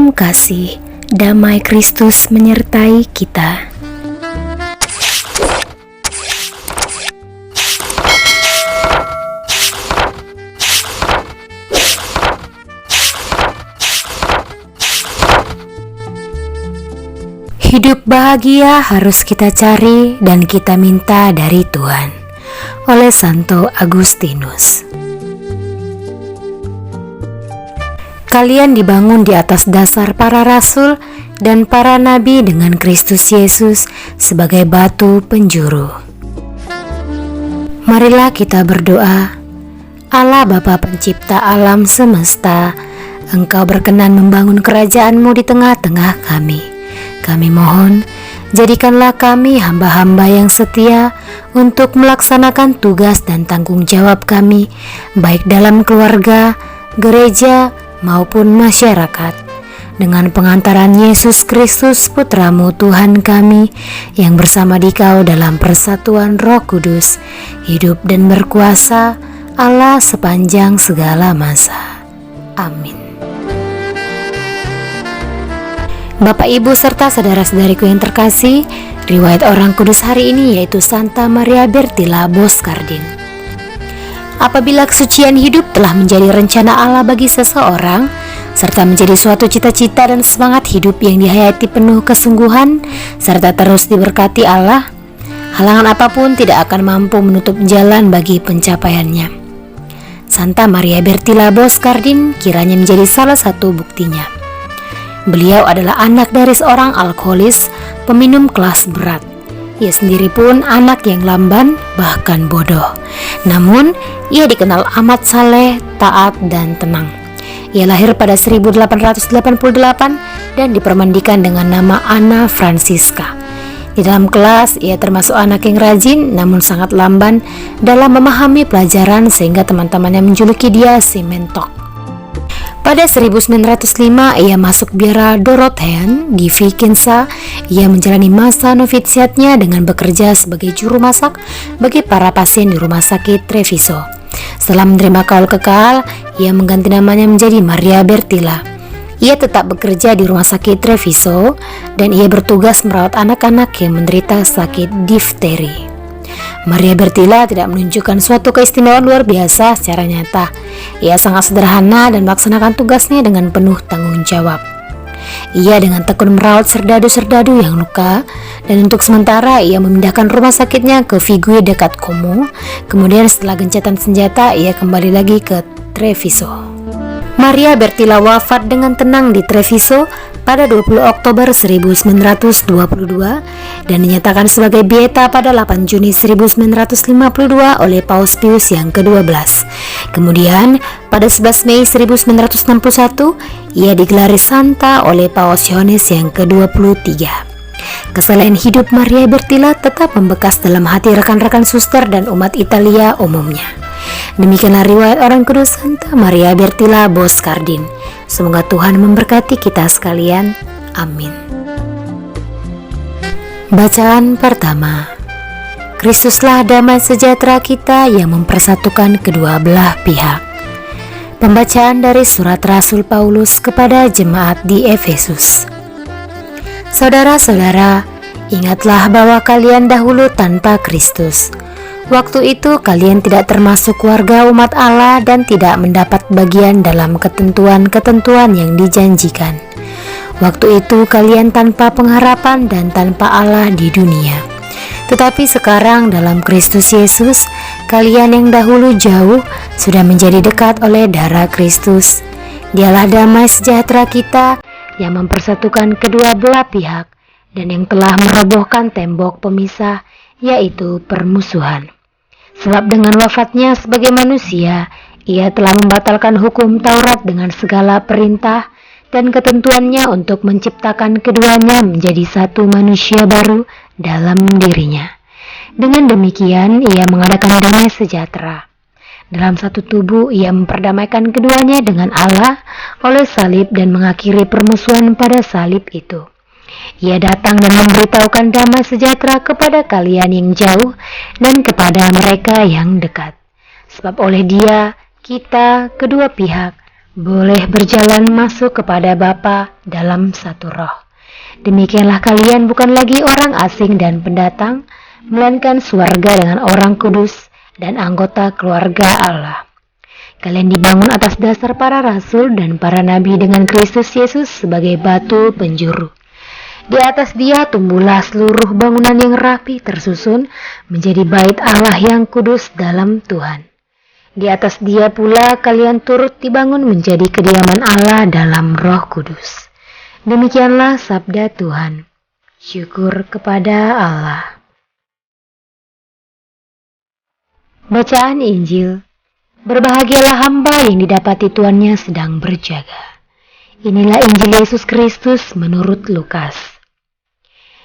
Salam kasih, damai Kristus menyertai kita. Hidup bahagia harus kita cari dan kita minta dari Tuhan. Oleh Santo Agustinus. Kalian dibangun di atas dasar para rasul dan para nabi dengan Kristus Yesus sebagai batu penjuru. Marilah kita berdoa. Allah Bapa Pencipta alam semesta, Engkau berkenan membangun kerajaan-Mu di tengah-tengah kami. Kami mohon, jadikanlah kami hamba-hamba yang setia untuk melaksanakan tugas dan tanggung jawab kami, baik dalam keluarga, gereja, maupun masyarakat, dengan pengantaran Yesus Kristus Putra-Mu Tuhan kami, yang bersama Dikau dalam persatuan Roh Kudus, hidup dan berkuasa Allah sepanjang segala masa. Amin. Bapak, Ibu, serta saudara-saudariku yang terkasih, riwayat orang kudus hari ini yaitu Santa Maria Bertilla Boscardin. Apabila kesucian hidup telah menjadi rencana Allah bagi seseorang, serta menjadi suatu cita-cita dan semangat hidup yang dihayati penuh kesungguhan, serta terus diberkati Allah, halangan apapun tidak akan mampu menutup jalan bagi pencapaiannya. Santa Maria Bertilla Boscardin kiranya menjadi salah satu buktinya. Beliau adalah anak dari seorang alkoholis, peminum kelas berat. Ia sendiri pun anak yang lamban, bahkan bodoh. Namun, ia dikenal amat saleh, taat, dan tenang. Ia lahir pada 1888 dan dipermandikan dengan nama Anna Francisca. Di dalam kelas, ia termasuk anak yang rajin namun sangat lamban dalam memahami pelajaran sehingga teman-temannya menjuluki dia si mentok. Pada 1905 ia masuk biara Dorothean di Vicenza. Ia menjalani masa novisiatnya dengan bekerja sebagai juru masak bagi para pasien di rumah sakit Treviso. Setelah menerima kaul kekal, ia mengganti namanya menjadi Maria Bertilla. Ia tetap bekerja di rumah sakit Treviso dan ia bertugas merawat anak-anak yang menderita sakit difteri. Maria Bertilla tidak menunjukkan suatu keistimewaan luar biasa secara nyata. Ia sangat sederhana dan melaksanakan tugasnya dengan penuh tanggung jawab. Ia dengan tekun merawat serdadu-serdadu yang luka, dan untuk sementara ia memindahkan rumah sakitnya ke Vigue dekat Como. Kemudian setelah gencatan senjata, ia kembali lagi ke Treviso. Maria Bertilla wafat dengan tenang di Treviso pada 20 Oktober 1922 dan dinyatakan sebagai beata pada 8 Juni 1952 oleh Paus Pius yang ke-12. Kemudian pada 11 Mei 1961 ia digelari santa oleh Paus Yohanes yang ke-23. Kesalahan hidup Maria Bertilla tetap membekas dalam hati rekan-rekan suster dan umat Italia umumnya. Demikianlah riwayat orang kudus Santa Maria Bertilla Boscardin. Semoga Tuhan memberkati kita sekalian. Amin. Bacaan pertama. Kristuslah damai sejahtera kita yang mempersatukan kedua belah pihak. Pembacaan dari surat Rasul Paulus kepada jemaat di Efesus. Saudara-saudara, ingatlah bahwa kalian dahulu tanpa Kristus. Waktu itu kalian tidak termasuk warga umat Allah dan tidak mendapat bagian dalam ketentuan-ketentuan yang dijanjikan. Waktu itu kalian tanpa pengharapan dan tanpa Allah di dunia. Tetapi sekarang dalam Kristus Yesus, kalian yang dahulu jauh sudah menjadi dekat oleh darah Kristus. Dialah damai sejahtera kita yang mempersatukan kedua belah pihak dan yang telah merobohkan tembok pemisah, yaitu permusuhan. Sebab dengan wafatnya sebagai manusia, ia telah membatalkan hukum Taurat dengan segala perintah dan ketentuannya untuk menciptakan keduanya menjadi satu manusia baru dalam dirinya. Dengan demikian, ia mengadakan damai sejahtera. Dalam satu tubuh, ia memperdamaikan keduanya dengan Allah oleh salib dan mengakhiri permusuhan pada salib itu. Ia datang dan memberitahukan damai sejahtera kepada kalian yang jauh dan kepada mereka yang dekat. Sebab oleh Dia, kita, kedua pihak, boleh berjalan masuk kepada Bapa dalam satu roh. Demikianlah kalian bukan lagi orang asing dan pendatang, melainkan keluarga dengan orang kudus dan anggota keluarga Allah. Kalian dibangun atas dasar para rasul dan para nabi dengan Kristus Yesus sebagai batu penjuru. Di atas dia tumbuhlah seluruh bangunan yang rapi tersusun menjadi bait Allah yang kudus dalam Tuhan. Di atas dia pula kalian turut dibangun menjadi kediaman Allah dalam Roh Kudus. Demikianlah sabda Tuhan. Syukur kepada Allah. Bacaan Injil. Berbahagialah hamba yang didapati tuannya sedang berjaga. Inilah Injil Yesus Kristus menurut Lukas.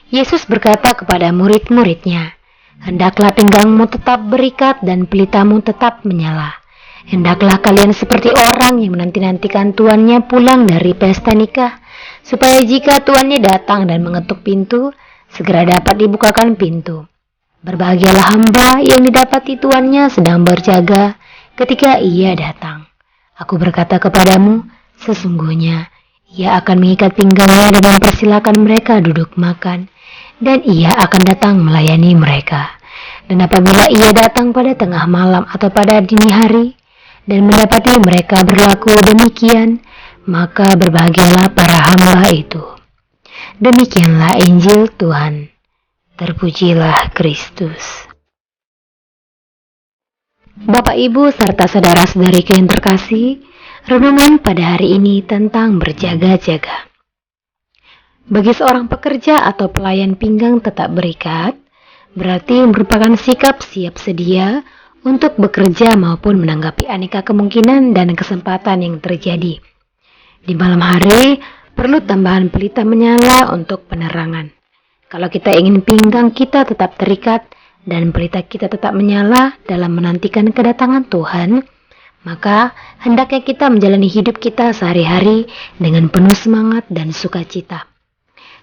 Yesus berkata kepada murid-muridnya, "Hendaklah pinggangmu tetap berikat dan pelitamu tetap menyala. Hendaklah kalian seperti orang yang menanti-nantikan tuannya pulang dari pesta nikah, supaya jika tuannya datang dan mengetuk pintu, segera dapat dibukakan pintu. Berbahagialah hamba yang didapati tuannya sedang berjaga ketika ia datang. Aku berkata kepadamu, sesungguhnya ia akan mengikat pinggangnya dan mempersilakan mereka duduk makan, dan ia akan datang melayani mereka. Dan apabila ia datang pada tengah malam atau pada dini hari, dan mendapati mereka berlaku demikian, maka berbahagialah para hamba itu." Demikianlah Injil Tuhan. Terpujilah Kristus. Bapak, Ibu, serta saudara-saudariku yang terkasih, renungan pada hari ini tentang berjaga-jaga. Bagi seorang pekerja atau pelayan pinggang tetap berikat, berarti merupakan sikap siap sedia untuk bekerja maupun menanggapi aneka kemungkinan dan kesempatan yang terjadi. Di malam hari, perlu tambahan pelita menyala untuk penerangan. Kalau kita ingin pinggang kita tetap terikat dan pelita kita tetap menyala dalam menantikan kedatangan Tuhan, maka hendaknya kita menjalani hidup kita sehari-hari dengan penuh semangat dan sukacita.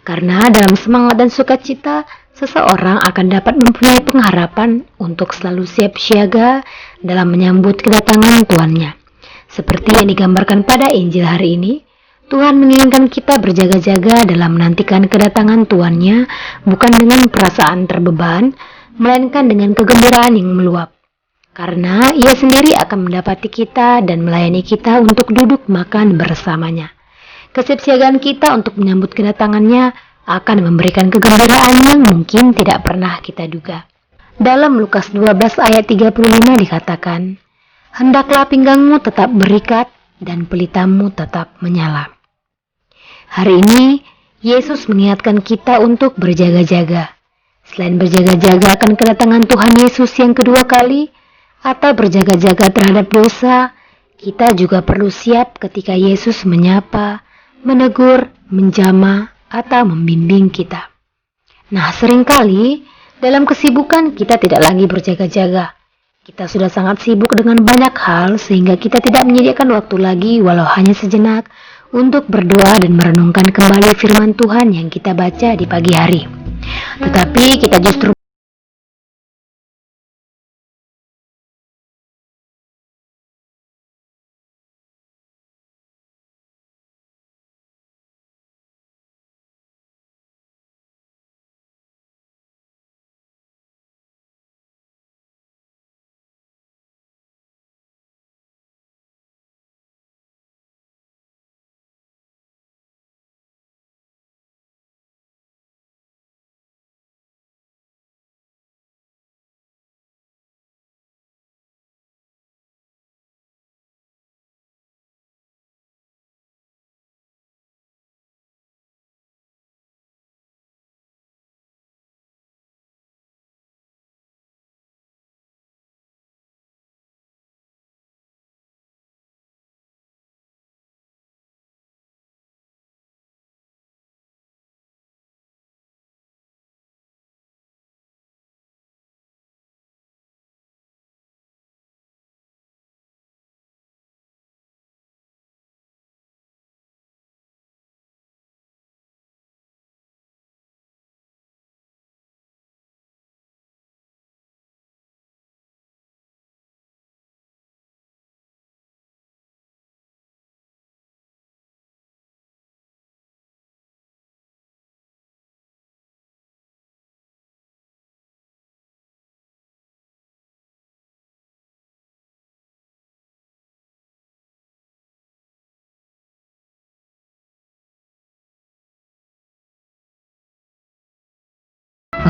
Karena dalam semangat dan sukacita, seseorang akan dapat mempunyai pengharapan untuk selalu siap siaga dalam menyambut kedatangan Tuannya. Seperti yang digambarkan pada Injil hari ini, Tuhan menginginkan kita berjaga-jaga dalam menantikan kedatangan Tuannya, bukan dengan perasaan terbeban, melainkan dengan kegembiraan yang meluap. Karena Ia sendiri akan mendapati kita dan melayani kita untuk duduk makan bersamanya. Kesiapsiagaan kita untuk menyambut kedatangannya akan memberikan kegembiraan yang mungkin tidak pernah kita duga. Dalam Lukas 12 ayat 35 dikatakan, "Hendaklah pinggangmu tetap berikat dan pelitamu tetap menyala." Hari ini, Yesus mengingatkan kita untuk berjaga-jaga. Selain berjaga-jaga akan kedatangan Tuhan Yesus yang kedua kali, atau berjaga-jaga terhadap dosa, kita juga perlu siap ketika Yesus menyapa, menegur, menjamah, atau membimbing kita. Nah, seringkali dalam kesibukan kita tidak lagi berjaga-jaga. Kita sudah sangat sibuk dengan banyak hal sehingga kita tidak menyediakan waktu lagi walau hanya sejenak untuk berdoa dan merenungkan kembali firman Tuhan yang kita baca di pagi hari. Tetapi kita justru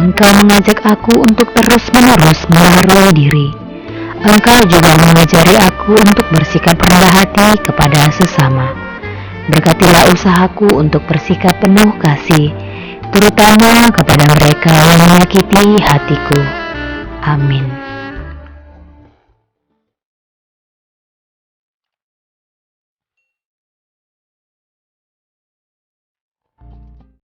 Engkau mengajak aku untuk terus-menerus menaruh diri. Engkau juga mengajari aku untuk bersikap rendah hati kepada sesama. Berkatilah usahaku untuk bersikap penuh kasih, terutama kepada mereka yang menyakiti hatiku. Amin.